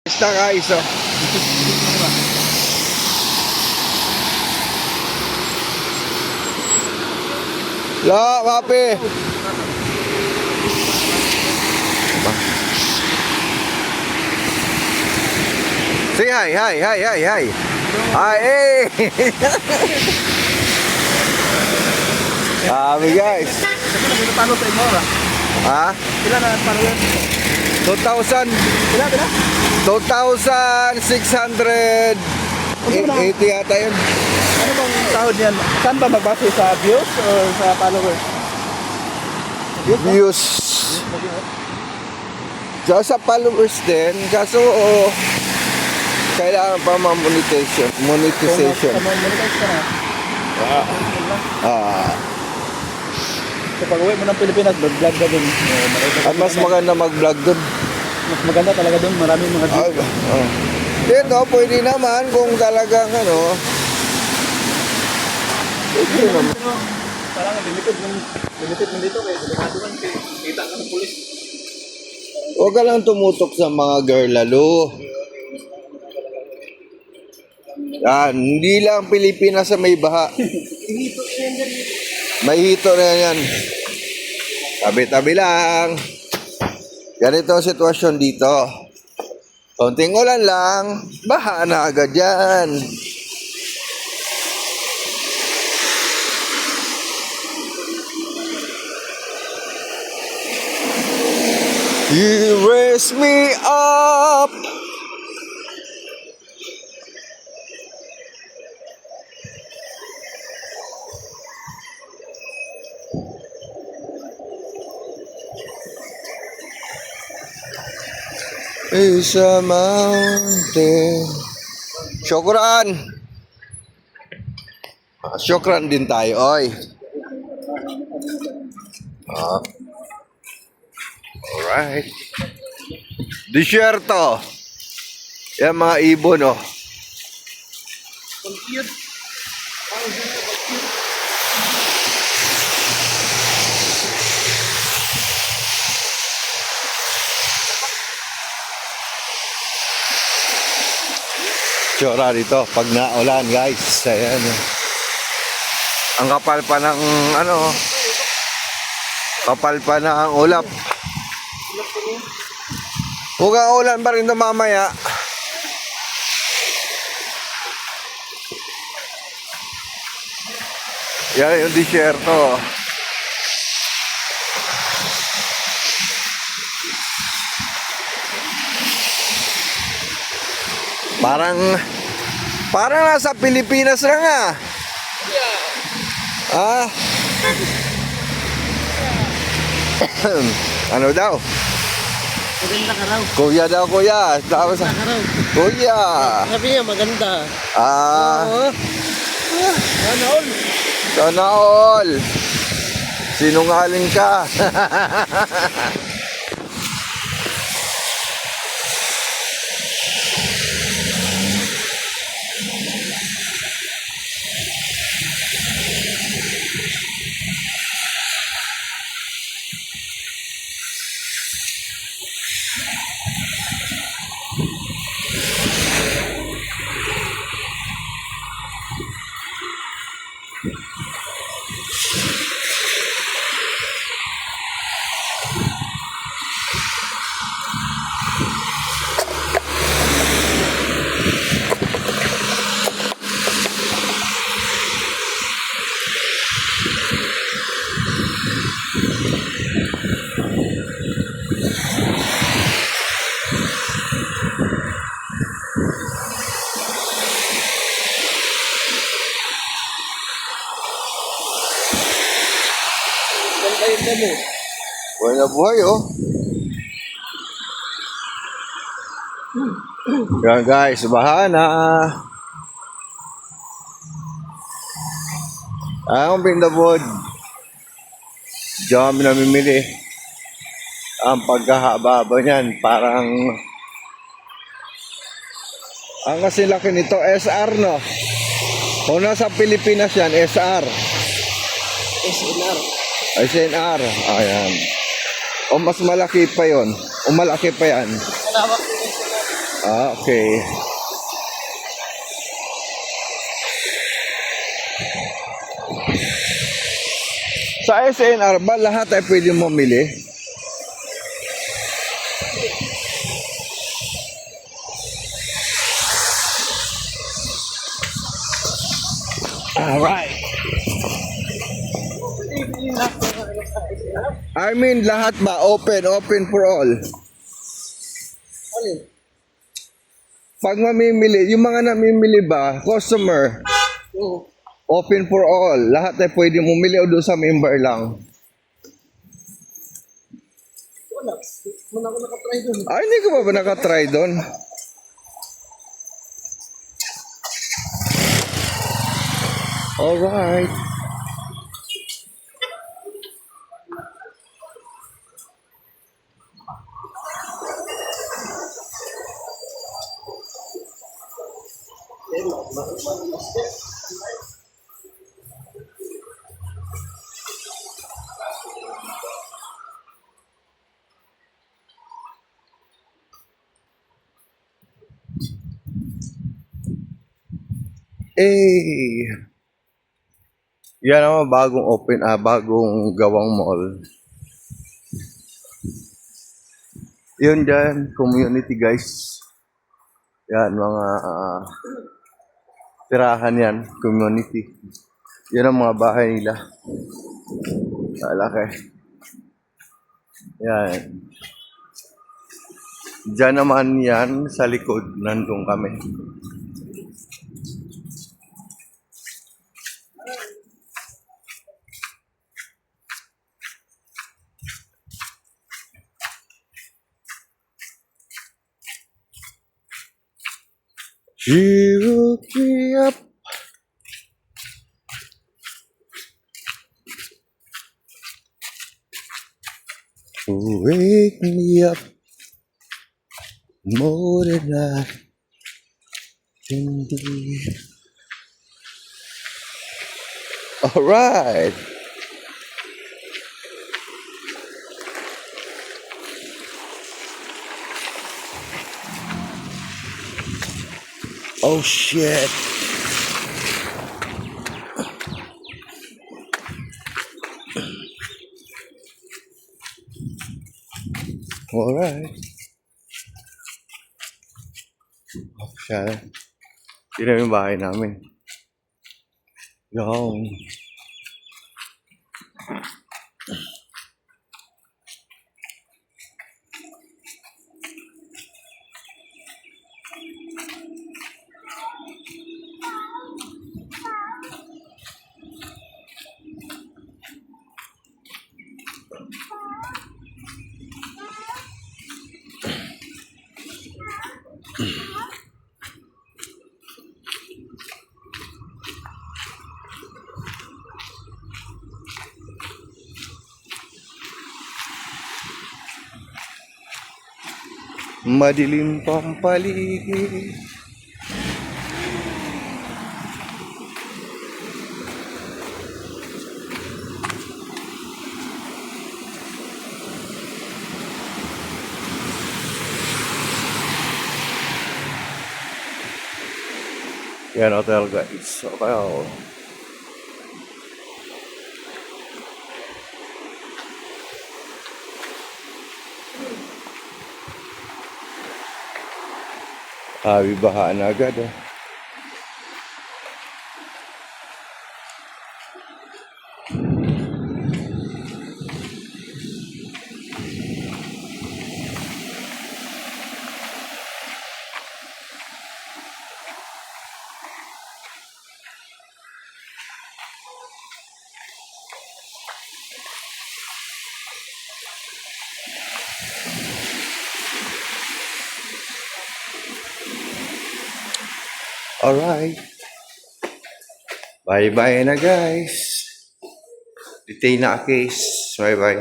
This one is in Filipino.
Basta guys, oh. La, papi. Say hi, hi, hi, hi, hi. Hi, hey. Guys. Paano sa inyo ba? Ha? Sila na follower? 2,000. Sila? 2,680 yata yun. Ano bang sahod niyan? Saan ba magbase? Sa views o sa follower? Views. Sa followers din. Kaso, kailangan pa ma-monetization. Monetization. Monetize ka na. So pag uwi mo ng Pilipinas, vlog ka dun. At mas maganda mag-vlog dun. Mas maganda talaga dun. Maraming mga views. Dito, pwede naman kung talagang pwede naman. Parang limited mo dito. Kaya delikado man. Kita ka ng pulis. Huwag ka lang tumutok sa mga girl lalo. Yan, hindi lang Pilipinas sa may baha. May hito na yan. Tabi-tabi lang. Ganito ang sitwasyon dito. Konting ulan lang, baha na agad yan. You raise me up. Is a mountain. Syukran. Syukran din tayo, oy. Alright. Disyerto. Yan mga ibon, oh. Compute. Tsura dito pag naulan, guys. Ayan. Ang kapal pa ng kapal pa ng ulap. Huwag ang ulan pa rin mamaya. Yan yung disyerto. Parang nasa Pilipinas lang ah. Ah. Ano daw? Maganda ka raw. Kuya daw, kuya. Tapos, kuya. Sabi niya maganda. Sana all. Sana all. Sinungaling ka. Ganda yung damo. Buhay na buhay, oh. Yan guys, baha na. Ang pindabod. Diyan kami namimili. Ang pagkahaba-haba niyan, parang ang kasi laki nito, SR, no? Kung nasa Pilipinas yan, SR. SNR. SNR. Ayan. O mas malaki pa yon. O malaki pa yan. Malawak yung SNR. Okay. Sa SNR ba lahat ay pwede mamili? Alright. I mean lahat ba open for all? Alin? Pag mamimili, yung mga namimili ba, customer, Oo. open for all. Lahat ay pwede bumili o doon sa member lang. Wala. Muna ako nakatry dun. Ay, hindi ko ba nakatry doon? Alright. Eh, yan naman bagong bagong gawang mall. Yun dyan, community guys. Yan, mga tirahan yan, community. Yan ang mga bahay nila. Malaki. Yan. Diyan naman yan, sa likod, nandun kami. You woke me up. Wake me up more than I can do. All right. Oh shit. All right. Siya. Yun na yung bahay namin. Yung. Madilim pang paligid. Yan hotel guys. Okay. Bahaan na agad eh. Alright. Bye-bye na guys. Retain na case. Bye-bye.